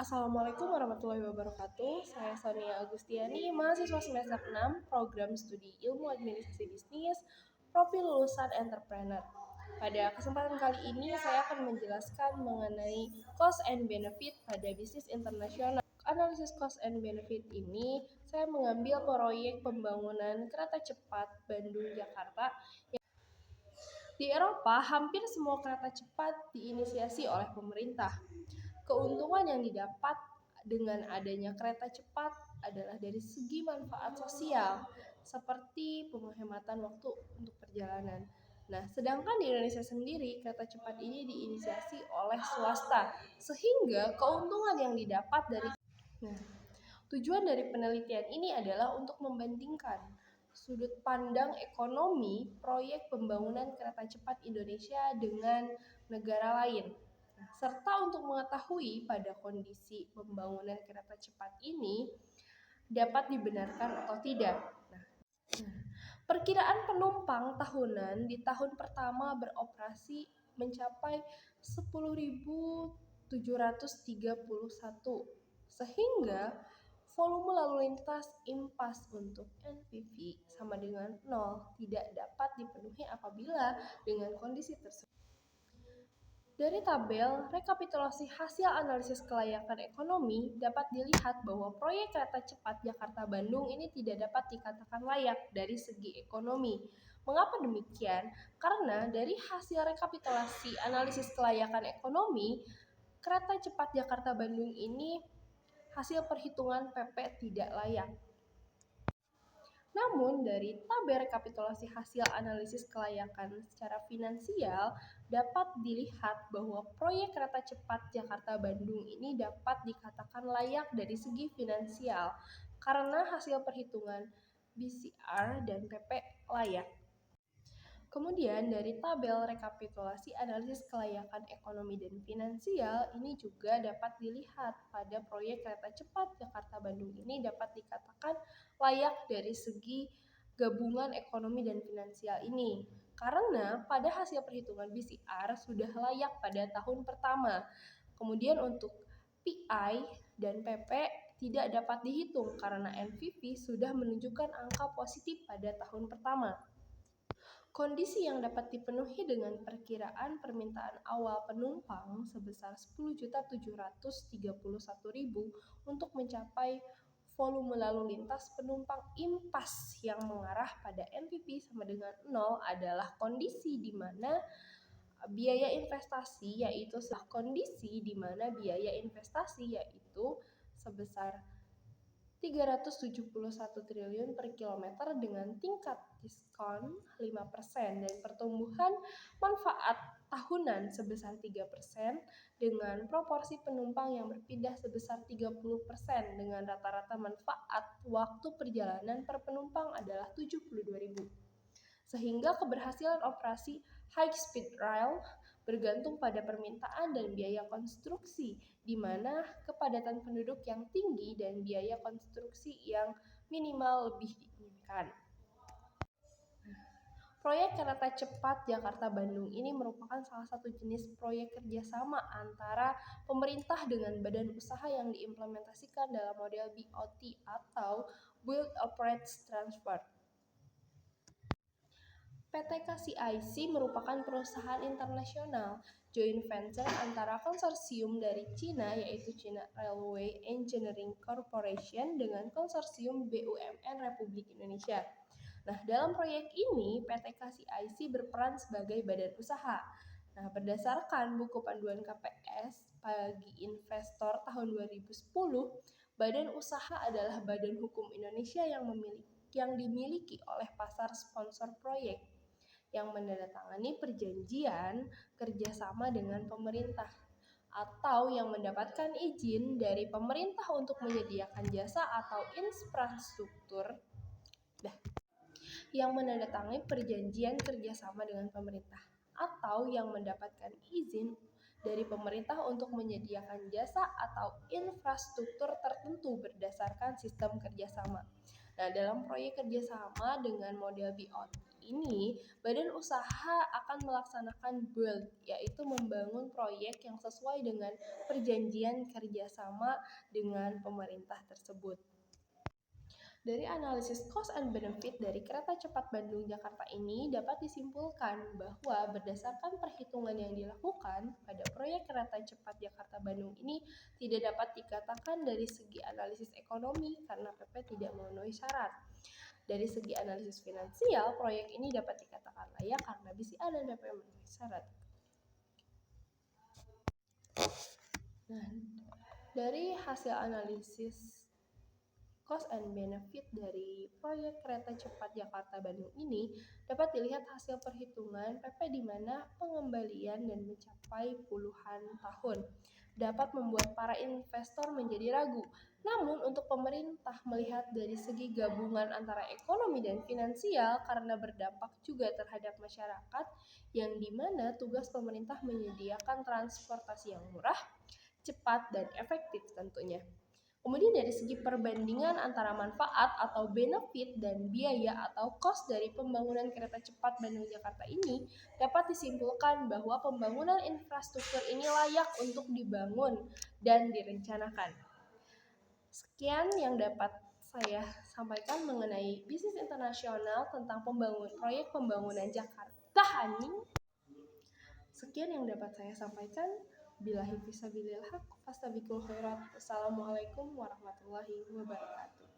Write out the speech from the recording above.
Assalamualaikum warahmatullahi wabarakatuh. Saya Sonia Agustiani, mahasiswa semester 6, program studi Ilmu Administrasi Bisnis, profil lulusan entrepreneur. Pada kesempatan kali ini saya akan menjelaskan mengenai cost and benefit pada bisnis internasional. Analisis cost and benefit ini saya mengambil proyek pembangunan kereta cepat Bandung-Jakarta. Di Eropa, hampir semua kereta cepat diinisiasi oleh pemerintah. Keuntungan yang didapat dengan adanya kereta cepat adalah dari segi manfaat sosial, seperti penghematan waktu untuk perjalanan. Nah, sedangkan di Indonesia sendiri, kereta cepat ini diinisiasi oleh swasta, sehingga keuntungan yang didapat dari tujuan dari penelitian ini adalah untuk membandingkan sudut pandang ekonomi proyek pembangunan kereta cepat Indonesia dengan negara lain, serta untuk mengetahui pada kondisi pembangunan kereta cepat ini dapat dibenarkan atau tidak. Perkiraan penumpang tahunan di tahun pertama beroperasi mencapai 10.731, sehingga volume lalu lintas impas untuk NPV sama dengan 0 tidak dapat dipenuhi apabila dengan kondisi tersebut. Dari tabel rekapitulasi hasil analisis kelayakan ekonomi dapat dilihat bahwa proyek kereta cepat Jakarta-Bandung ini tidak dapat dikatakan layak dari segi ekonomi. Mengapa demikian? Karena dari hasil rekapitulasi analisis kelayakan ekonomi, kereta cepat Jakarta-Bandung ini hasil perhitungan PP tidak layak. Namun, dari tabel rekapitulasi hasil analisis kelayakan secara finansial dapat dilihat bahwa proyek kereta cepat Jakarta-Bandung ini dapat dikatakan layak dari segi finansial karena hasil perhitungan BCR dan PP layak. Kemudian dari tabel rekapitulasi analisis kelayakan ekonomi dan finansial ini juga dapat dilihat pada proyek kereta cepat Jakarta-Bandung ini dapat dikatakan layak dari segi gabungan ekonomi dan finansial ini. Karena pada hasil perhitungan BCR sudah layak pada tahun pertama. Kemudian untuk PI dan PP tidak dapat dihitung karena NPV sudah menunjukkan angka positif pada tahun pertama. Kondisi yang dapat dipenuhi dengan perkiraan permintaan awal penumpang sebesar 10.731.000 untuk mencapai volume lalu lintas penumpang impas yang mengarah pada NPV sama dengan 0 adalah kondisi di mana biaya investasi yaitu sebesar 371 triliun per kilometer dengan tingkat diskon 5% dan pertumbuhan manfaat tahunan sebesar 3% dengan proporsi penumpang yang berpindah sebesar 30% dengan rata-rata manfaat waktu perjalanan per penumpang adalah 72.000. Sehingga keberhasilan operasi high speed rail bergantung pada permintaan dan biaya konstruksi, di mana kepadatan penduduk yang tinggi dan biaya konstruksi yang minimal lebih diinginkan. Proyek kereta cepat Jakarta-Bandung ini merupakan salah satu jenis proyek kerjasama antara pemerintah dengan badan usaha yang diimplementasikan dalam model BOT atau Build Operate Transfer. PT KCIC merupakan perusahaan internasional joint venture antara konsorsium dari Cina yaitu China Railway Engineering Corporation dengan konsorsium BUMN Republik Indonesia. Nah, dalam proyek ini PT KCIC berperan sebagai badan usaha. Nah, berdasarkan buku panduan KPS bagi investor tahun 2010, badan usaha adalah badan hukum Indonesia yang dimiliki oleh pasar sponsor proyek yang menandatangani perjanjian kerjasama dengan pemerintah atau yang mendapatkan izin dari pemerintah untuk menyediakan jasa atau infrastruktur yang menandatangani perjanjian kerjasama dengan pemerintah atau yang mendapatkan izin dari pemerintah untuk menyediakan jasa atau infrastruktur tertentu berdasarkan sistem kerjasama. Nah, dalam proyek kerjasama dengan model BOT ini, badan usaha akan melaksanakan build, yaitu membangun proyek yang sesuai dengan perjanjian kerjasama dengan pemerintah tersebut. Dari analisis cost and benefit dari kereta cepat Bandung-Jakarta ini dapat disimpulkan bahwa berdasarkan perhitungan yang dilakukan pada proyek kereta cepat Jakarta-Bandung ini tidak dapat dikatakan dari segi analisis ekonomi karena PP tidak memenuhi syarat. Dari segi analisis finansial, proyek ini dapat dikatakan layak karena BCA dan PP memenuhi syarat. Nah, dari hasil analisis cost and benefit dari proyek kereta cepat Jakarta-Bandung ini dapat dilihat hasil perhitungan PP di mana pengembalian dan mencapai puluhan tahun dapat membuat para investor menjadi ragu. Namun untuk pemerintah melihat dari segi gabungan antara ekonomi dan finansial karena berdampak juga terhadap masyarakat yang dimana tugas pemerintah menyediakan transportasi yang murah, cepat, dan efektif tentunya. Kemudian dari segi perbandingan antara manfaat atau benefit dan biaya atau cost dari pembangunan kereta cepat Bandung-Jakarta ini dapat disimpulkan bahwa pembangunan infrastruktur ini layak untuk dibangun dan direncanakan. Sekian yang dapat saya sampaikan mengenai bisnis internasional tentang proyek pembangunan Jakarta Haning. Sekian yang dapat saya sampaikan. Billahi fisabilillah, fastabiqul khairat. Wassalamualaikum warahmatullahi wabarakatuh.